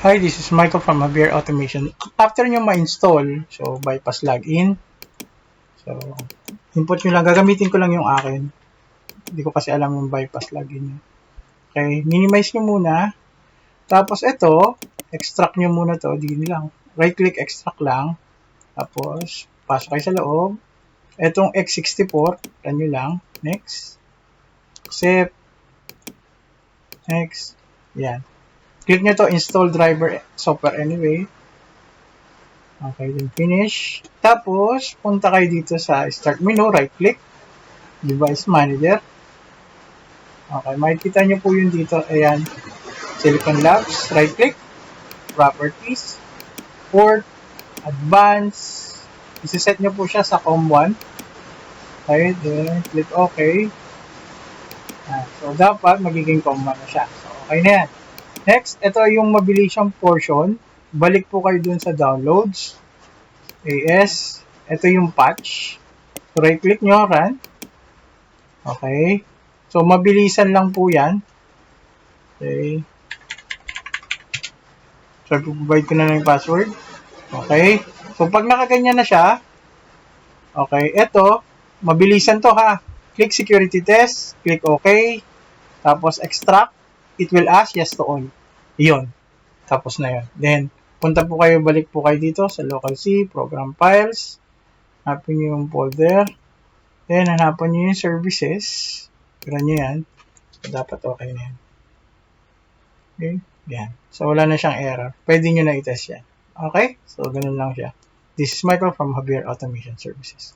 Hi, this is Michael from Javier Automation. After nyo ma-install, so bypass login. So, input nyo lang. Gagamitin ko lang yung akin. Hindi ko kasi alam yung bypass login. Okay, minimize nyo muna. Tapos ito, extract nyo muna to. Di lang. Right click, extract lang. Tapos, pasok kayo sa loob. Itong x64, run nyo lang. Next. Accept. Next. Yan. Click nyo to, install driver software anyway. Okay, then finish. Tapos, punta kayo dito sa start menu, right click, device manager. Okay, makikita nyo po yun dito. Ayan, Silicon Labs, right click, properties, port, advanced. Isiset nyo po siya sa COM1. Okay, then click OK. So, dapat magiging COM1 na siya. So, okay na yan. Next, ito yung mabilis siyang portion. Balik po kayo dun sa downloads. AS. Ito yung patch. So, right click nyo, run. Okay. So, mabilisan lang po yan. Okay. So, provide ko na lang yung password. Okay. So, pag nakaganyan na siya, okay, ito, mabilisan to ha. Click security test, click OK, tapos extract, it will ask yes to all. Yun. Tapos na yun. Then, punta po kayo, balik po kayo dito sa local C, program files, hanapin nyo yung folder, then hanapan nyo yung services, tira nyo yan, so, dapat okay na yan. Okay, yan. So, wala na siyang error. Pwede nyo na i-test yan. Okay? So, ganun lang siya. This is Michael from Javier Automation Services.